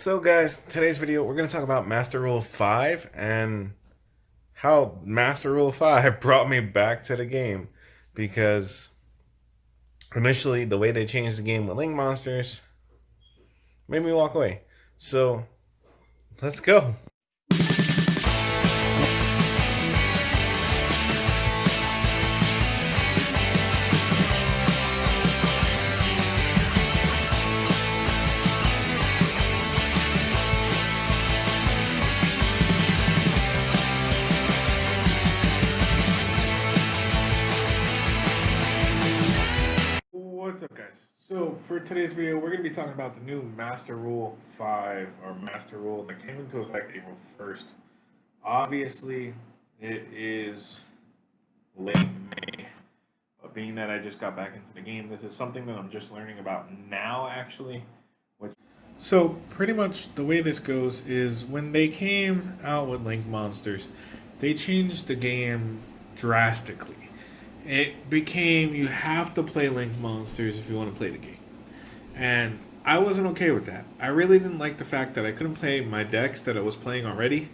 So guys, today's video we're going to talk about Master Rule 5 and how Master Rule 5 brought me back to the game, because initially the way they changed the game with Link Monsters made me walk away. So let's go. What's up guys? So for today's video we're going to be talking about the new Master Rule 5 or Master Rule that came into effect April 1st. Obviously it is late May, but being that I just got back into the game, this is something that I'm just learning about now actually. So pretty much the way this goes is when they came out with Link Monsters, they changed the game drastically. It became you have to play Link Monsters if you want to play the game. And I wasn't okay with that. I really didn't like the fact that I couldn't play my decks that I was playing already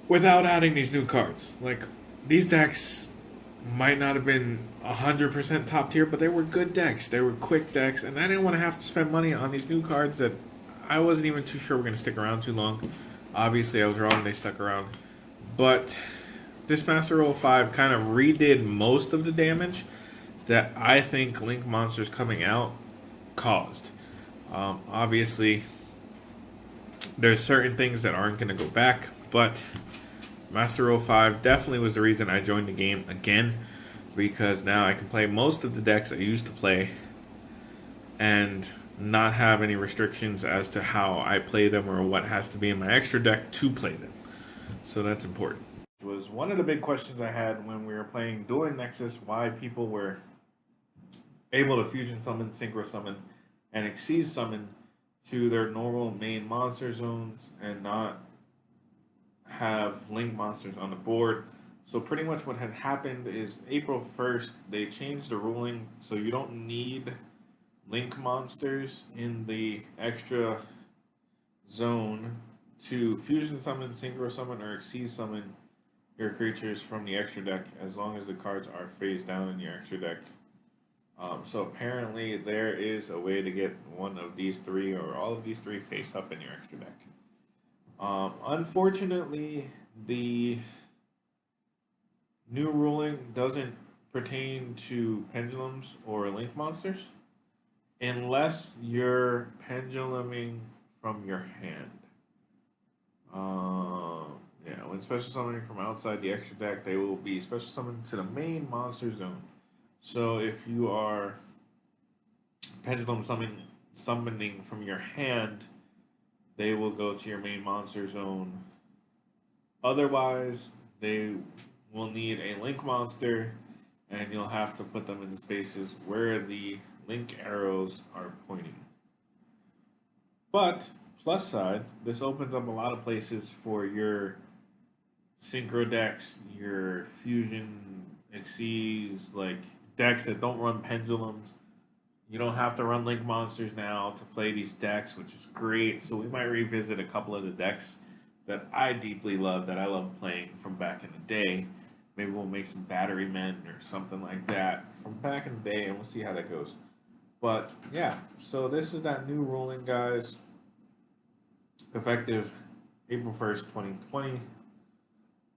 without adding these new cards. Like, these decks might not have been 100% top tier, but they were good decks. They were quick decks, and I didn't want to have to spend money on these new cards that I wasn't even too sure were going to stick around too long. Obviously, I was wrong. They stuck around. But this Master Rule 5 kind of redid most of the damage that I think Link Monsters coming out caused. Obviously, there's certain things that aren't going to go back, but Master Rule 5 definitely was the reason I joined the game again, because now I can play most of the decks I used to play and not have any restrictions as to how I play them or what has to be in my extra deck to play them. So that's important. It was one of the big questions I had when we were playing Dueling Nexus, why people were able to fusion summon, synchro summon, and exceed summon to their normal main monster zones and not have Link Monsters on the board. So pretty much what had happened is April 1st, they changed the ruling so you don't need Link Monsters in the extra zone to fusion summon, synchro summon, or exceed summon your creatures from the extra deck as long as the cards are face down in your extra deck. So apparently there is a way to get one of these three or all of these three face up in your extra deck. Unfortunately, the new ruling doesn't pertain to pendulums or link monsters unless you're penduluming from your hand. Yeah, when special summoning from outside the extra deck, they will be special summoned to the main monster zone. So if you are summoning from your hand, they will go to your main monster zone. Otherwise, they will need a link monster, and you'll have to put them in the spaces where the link arrows are pointing. But, plus side, this opens up a lot of places for your synchro decks, your fusion exceeds, like decks that don't run pendulums. You don't have to run link monsters now to play these decks, which is great. So we might revisit a couple of the decks that I deeply love, that I love playing from back in the day. Maybe we'll make some battery men or something like that from back in the day, and we'll see how that goes. But yeah, so this is that new ruling, guys, effective April 1st, 2020.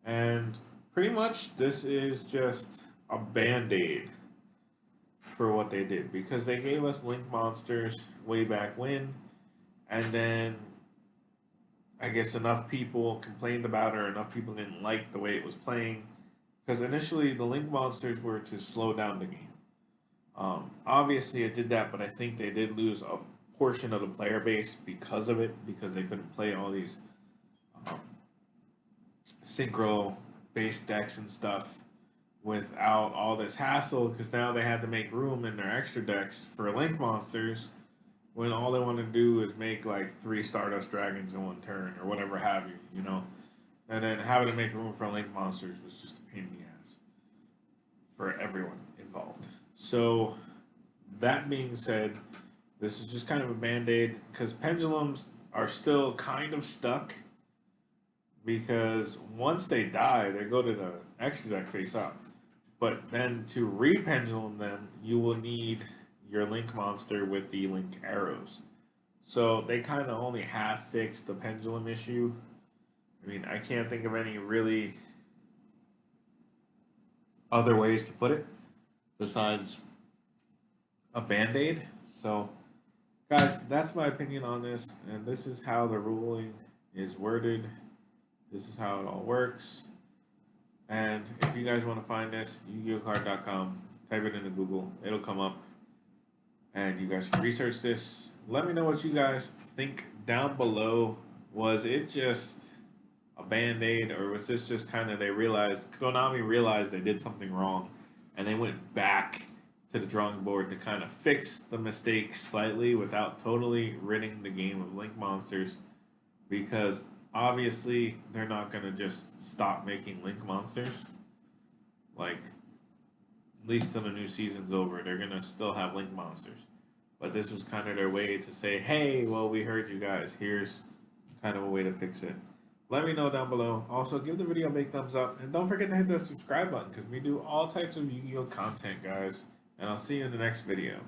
And pretty much this is just a band-aid for what they did, because they gave us Link Monsters way back when, and then I guess enough people complained about it, or enough people didn't like the way it was playing, because initially the Link Monsters were to slow down the game. Obviously it did that, but I think they did lose a portion of the player base because of it, because they couldn't play all these um, synchro based decks and stuff without all this hassle, because now they had to make room in their extra decks for Link Monsters when all they want to do is make like 3 Stardust Dragons in one turn or whatever have you, you know? And then having to make room for Link Monsters was just a pain in the ass for everyone involved. So, that being said, this is just kind of a band-aid, because pendulums, are still kind of stuck because once they die, they go to the extra deck face up. But then to re-pendulum them, you will need your link monster with the link arrows. So they kind of only half fixed the pendulum issue. I mean, I can't think of any really other ways to put it besides a band-aid. So, guys, that's my opinion on this, and this is how the ruling is worded. This is how it all works. And if you guys want to find this, Yugiohcard.com, type it into Google, it'll come up, and you guys can research this. Let me know what you guys think down below. Was it just a band-aid, or was this just kind of Konami realized they did something wrong, and they went back to the drawing board to kind of fix the mistake slightly without totally ridding the game of link monsters? Because obviously they're not going to just stop making link monsters. Like, at least till the new season's over, they're going to still have link monsters. But this was kind of their way to say, hey, well, we heard you guys. Here's kind of a way to fix it. Let me know down below. Also, give the video a big thumbs up. And don't forget to hit that subscribe button because we do all types of Yu-Gi-Oh content, guys. And I'll see you in the next video.